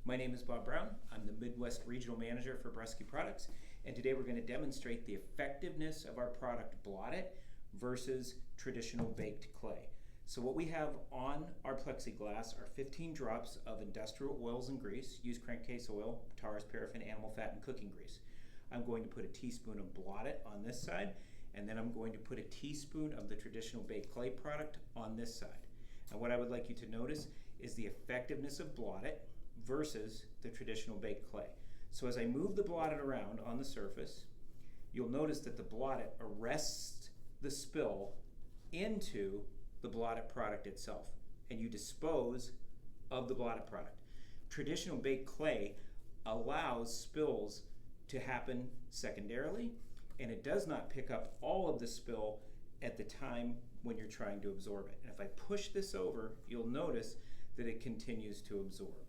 My name is Bob Brown. I'm the Midwest Regional Manager for Bruske Products, and today we're going to demonstrate the effectiveness of our product Blot It versus traditional baked clay. So what we have on our plexiglass are 15 drops of industrial oils and grease. Use crankcase oil, tars, paraffin, animal fat, and cooking grease. I'm going to put a teaspoon of Blot It on this side, and then I'm going to put a teaspoon of the traditional baked clay product on this side. And what I would like you to notice is the effectiveness of Blot It versus the traditional baked clay. So as I move the Blot It around on the surface, you'll notice that the Blot It arrests the spill into the Blot It product itself, and you dispose of the Blot It product. Traditional baked clay allows spills to happen secondarily, and it does not pick up all of the spill at the time when you're trying to absorb it. And if I push this over, you'll notice that it continues to absorb.